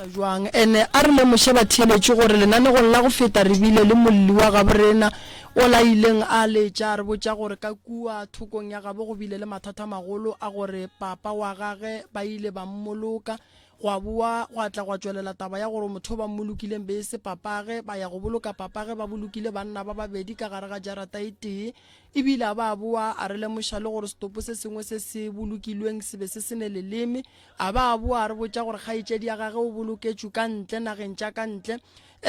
jwang ene a re le mosheba theeletše gore lenane go la go feta re bile le molli wa gaborena o la ileng a letša re botša gore ka kua thokong ya gabo go bile le mathata magolo a gore papa wa gage ba ile ba mmoloka go a bua go atla go tšwelela taba ya gore motho ba mmolokileng be se papage ba ya go boloka papage ba bolokile banna ba babedi ka gare ga jarata e tee ebile a ba bua a re lemoša le gore setopo se sengwe se se bolokilweng se be se sene leleme a ba bua a re botša gore kgaetšedi ya gage o boloketšwe ka ntle nageng tša ka ntle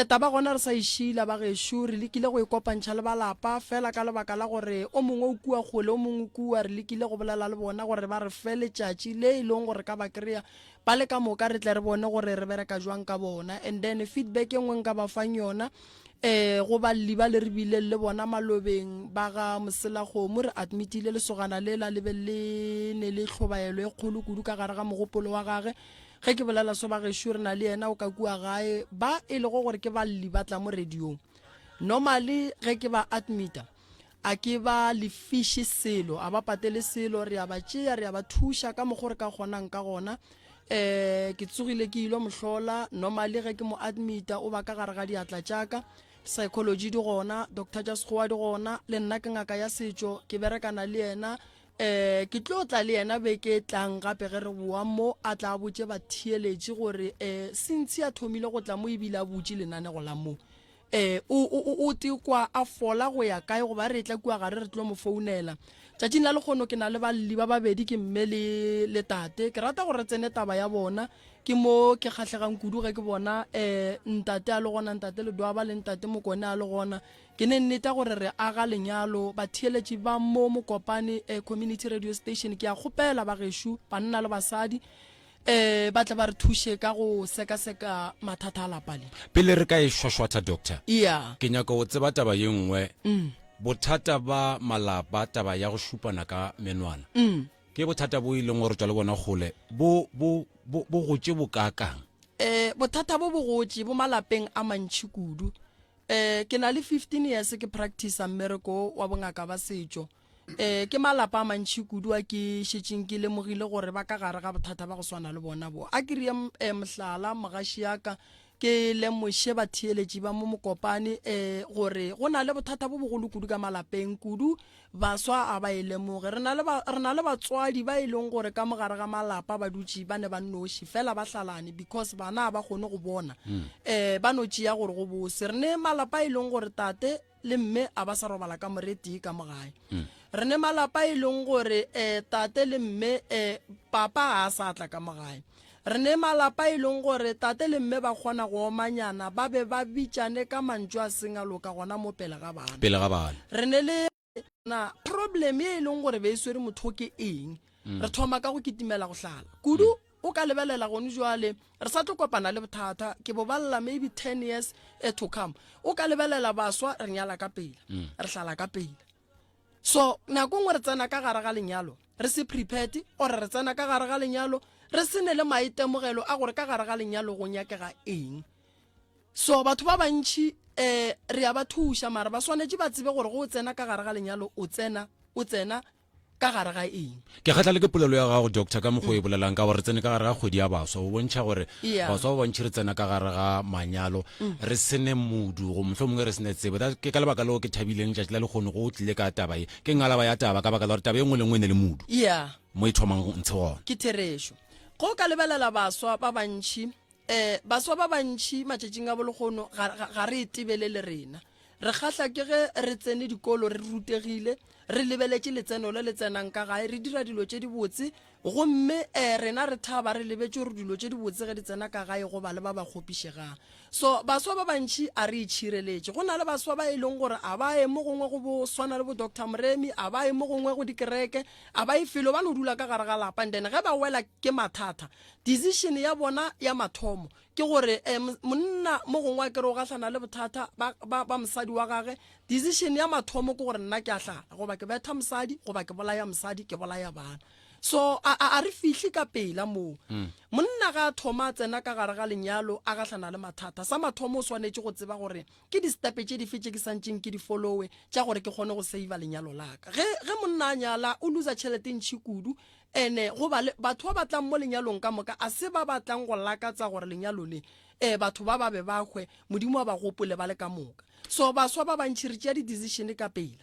taba gona re sa išila ba gešo re lekile go ikopantšha le balapa fela ka lebaka la gore o mongwe o kua kgole o mongwe kua re lekile go bolela le bona gore ba re fe letšatši le e leng gore ka ba kry-a ba le ka moka re tle re bone gore re bereka jwang ka bona and then feedback e nngwe nka ba fang yona go balli ba le re bile le bona malobeng ba ga Moselakgomo re admitile lesogana le la lebe le ne le tlhobaelo e kgolo kudu ka gare ga mogopolo wa gage ge ke bolela so ba gešo re na le yena o ka kua gae ba e le go gore ke balli ba tla mo radiong normally ge ke ba admita a ke ba lefiše selo a ba patele selo re a ba tšea re a ba thuša ka mokgwa re ka kgonang ka gona ke tsogile ke ilo mohlola normally ge ke mo admita o ba ka gare ga diatla tšaka psychology di gona Dr. Jaskhowa di gona le nna ke ngaka ya setšo ke berekana le yena ke tlo tla le yena be ke tlang gape ge re boa mo a tla botse ba theeletše gore since a thomile go tla mo ebile a botse lenane go la mo o tikwa a fola go ya kae go ba re tla kua gare re tlo mo founela tšatšing la lekgono ke na le balli ba babedi ke mme le tate ke rata gore tsene taba ya bona ke mo ke kgatlhegang kudu ge ke bona ntate a le gona ntate le doaba le ntate mokone a le gona ke ne nnete gore re aga lenyalo ba theeletše ba mo Mokopane community radio station ke a kgopela ba gešo banna le basadi ba tla ba re thuše ka go seka-seka mathata a lapale pele re ka e shwashwatha doctor yeah ke nyaka go tseba taba ye nngwe bothata ba malapa taba ya go šupana ka menwana ke bothata bo ileng gore tswa le bona gole bo gotse bokakang bothata bo bogotse bo malapeng a mantši kudu ke na le 15 years ke practice mmereko wa bongaka ba setšo ke malapa a mantši kudu a ke šetšeng ke lemogile gore ba ka gare ga bothata ba go swana le bona bo a ke ria mohlala mogaši yaka ke lemoše ba theeletše ba mo Mokopane gore go na le bothata bo bogolo kudu ka malapeng kudu baswa a ba e lemoge re na le batswadi ba e leng gore ka mogare ga malapa ba dutše ba ne ba noši fela ba hlalane because bana ba kgone go bona ba no tšea gore go bose re ne malapa e leng gore tate le mme a ba sa robala ka moreti ka mogae re ne malapa e leng gore tate le mme papa a sa tla ka mogae re ne malapa e leng gore tate le mme ba kgona go omanyana ba be ba bitšane ka mantšu a seng a loka gona mo pele ga bana re ne le na problem e leng gore be e swere motho ke eng re thoma ka go kitimela go hlala kudu o ka lebelela gone jwale re sa tlo kopana le bothata ke bo balla maybe 10 years to come o ka lebelela baswa re nyala ka pele re hlala ka pele so nako ngwe re tsena ka gare ga lenyalo re se prepared or re tsena ka gare ga lenyalo re sene le maitemogelo a gore ka gare ga lenyalo go nyakega eng so batho ba bantši re a ba thuša mara ba swanetše ba tsebe gore go tsena ka gare ga lenyalo o tsena ka gare ga eng ke kgatla le ke polelo ya gago doctor ka mokgwa e bolelang ka gore re tsene ka gare ga kgwedi ya baswa o bontšha gore baswa ba bantšhi re tsena ka gare ga manyalo re sene modu go mohlho mongwe re sene tsebe ke ka lebaka leo ke thabileng tšatši la lekgono go tlile ka taba e ke ngalaba ya taba ka baka la gore taba e nngwe le nngwe ne le modu mo e thomang ntshe gona ke therešo go ka lebelela baswa ba bantšhi baswa ba bantšhi matšatšing a bolekgono ga re itebele le rena re kgatla ke ge re tsene dikolo re rutegile re lebeletše letseno le tsenang ka gae re dira dilo tše di botse gomme rena re thaba re lebetše gore dilo tše di botse ge di tsena ka gae go ba le ba ba kgopišegang so baswa ba bantšhi a re itšhireletše go na le baswa ba e leng gore a ba e mo gongwe go bo swana le bo Dr. Mremi a ba e mo gongwe go dikereke a ba e felo ba no dula ka gare ga lapa and then ge ba wela ke mathata decision ya bona ya mathomo ke gore monna mo gongwe a kere o gahlana le bothata ba mosadi wa gage decision ya mathomo ke gore nna ke a hlala goba ke betha mosadi goba ke bolaya mosadi ke bolaya bana so a re fihle ka pela moo monna ga thoma tsena ka gare ga lenyalo a gatlhana le mathata sa mathomo o swanetse go tseba gore ke di-stepe tše di fetse ke santseng ke di followe tša gore ke kgone go save lenyalo laka ge monna a nyala o losa tšhelete ntšhi kudu ene go batho ba batlang mo lenyalong ka moka a se ba batlang go lakatsa gore lenyalo le batho ba be ba hwe modimo wa ba gopole ba le ka moka so baswa ba bantšhi re tšea di-decision ka pela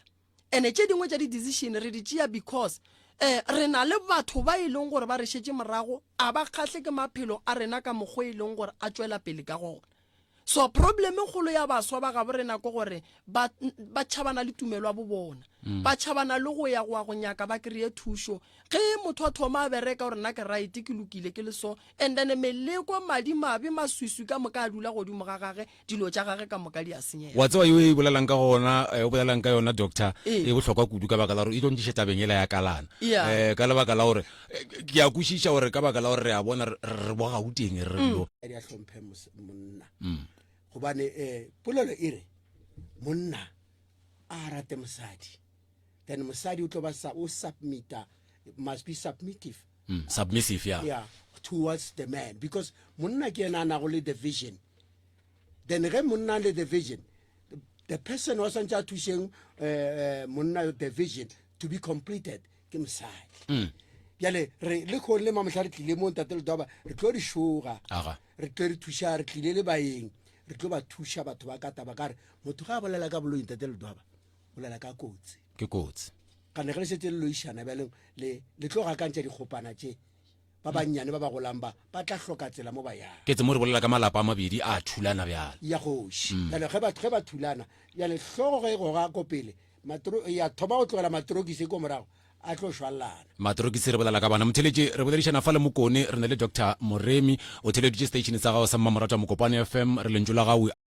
ene tše dingwe tša di-decision re di tšea because re na le batho ba e leng gore ba re šetse morago a ba kgahle ke maphelo a rena ka mokgwa e leng gore a tšwela pele ka gona so problem e kgolo ya baswa ba ga borena ko gore ba tšhabana le tumelo a bo bona ba tšhabana le go ya go nyaka ba kry-e thušo ge motho a thoma a bereka gore nna ke right ke lokile ke le so and then meleko madi mabe maswiswi ka moka a dula godimo ga gage dilo tša gage ka moka di a senyega wa tseba yo e bolelang ka gona o bolelang ka yona doctor e bohlokwa kudu ka baka la gore e tlontšiše tabeng ela ya kalana ka lebaka la gore ke a kwešiša gore ka baka la gore re a bona re bo gauteng re lo di a hlomphe monna gobane polelo e re monna a rate mosadi then mosadi o tlo ba o submita must be submissive submissive yeah towards the man because monna ke ena na go le the vision then ge monna le the vision the person wa santse a thušeng monna the vision to be completed ke mosadi bjale re le kgone le mamahla re tlile mo ntate le doba re tlo di šoga re tlo re thuša re tlile le baeng re tlo ba thuša batho ba ka taba ka re motho ga a bolela ka boloi ntate le doba bolela ka kotsi ke kotsi ka ne ge le setse le loišana bjale le tlo ga kantša dikgopana tše ba bannyane ba ba golang ba tla hloka tsela mo ba yang ke tse mo re bolela ka malapa a mabedi a thulana bjale ya kgoši bjale ge ba thulana bjale hlogo ge go ga ko pele ya thoma go tlogela matorokise ko morago a tlo šwalana matorokise re bolela ka bana motheletše re boledišana fa le mokone re na le Dr. Moremi o theleditše station sa gago sa mmamoratwa Mokopane FM re lentšu la gago